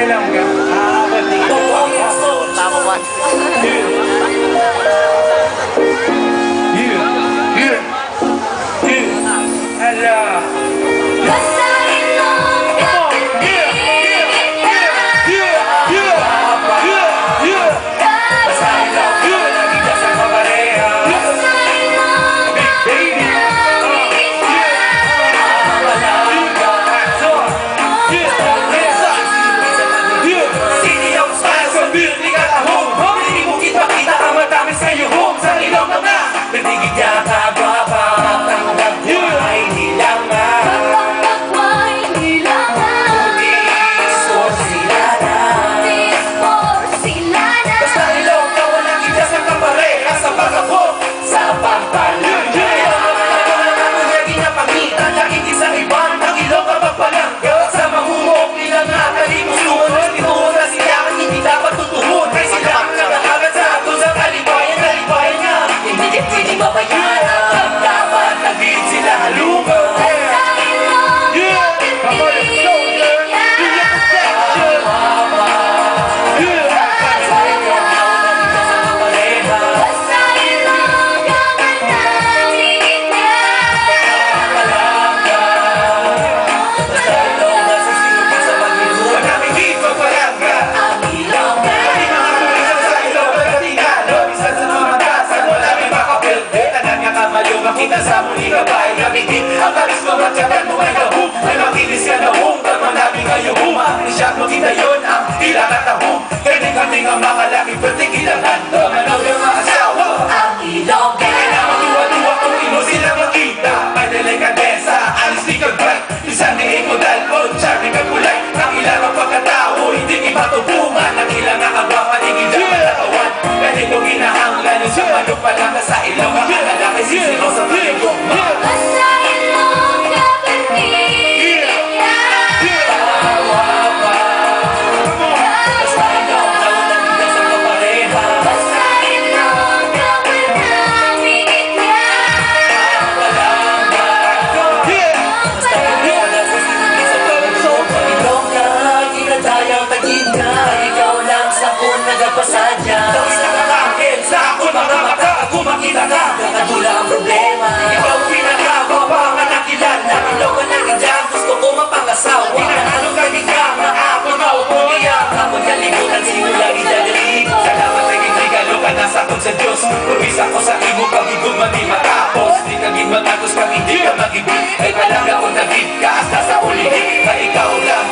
lang ka. Tama ba? Hala. Kita sa muli ka ba ay nabigit ang karis mo matyagan mo ay gabong ay makinis ka na hong tama namin kayo umaaprisyak mo kita yun ang tila katahong kaning-kaning ang makalaki perting kilangan manaw yung mga asawa ang ilong kaya na matuwa-tuwa kung ino sila makita may delikadesa alis di kag-bright isang diin mo dalpon charming kagulay ang ilang ang pagkatao hindi ibatubungan ang ilang nakagwa patigid ang malatawan kasi kung ginahanglan sa manok pa lang sa ilong ang kalalaki sisiro sa pagigong makita ka, nakatula ang problema. Ikaw pinagawa pa nga nakilala. Ilaw ka na dyan, gusto ko mapangasawa. Pinanalo ka di ka, maapon maupo niya. Kapag kalikutan, simula idadali. Salamat ay regalo ka na sa sa Diyos. Pumisa ko sa imo, pag-iguma di matapos. Di ka gin matagos, pag hindi ka mag-ibig. Ay palang ako nagig ka, hasta sa ulihin. Na ikaw lang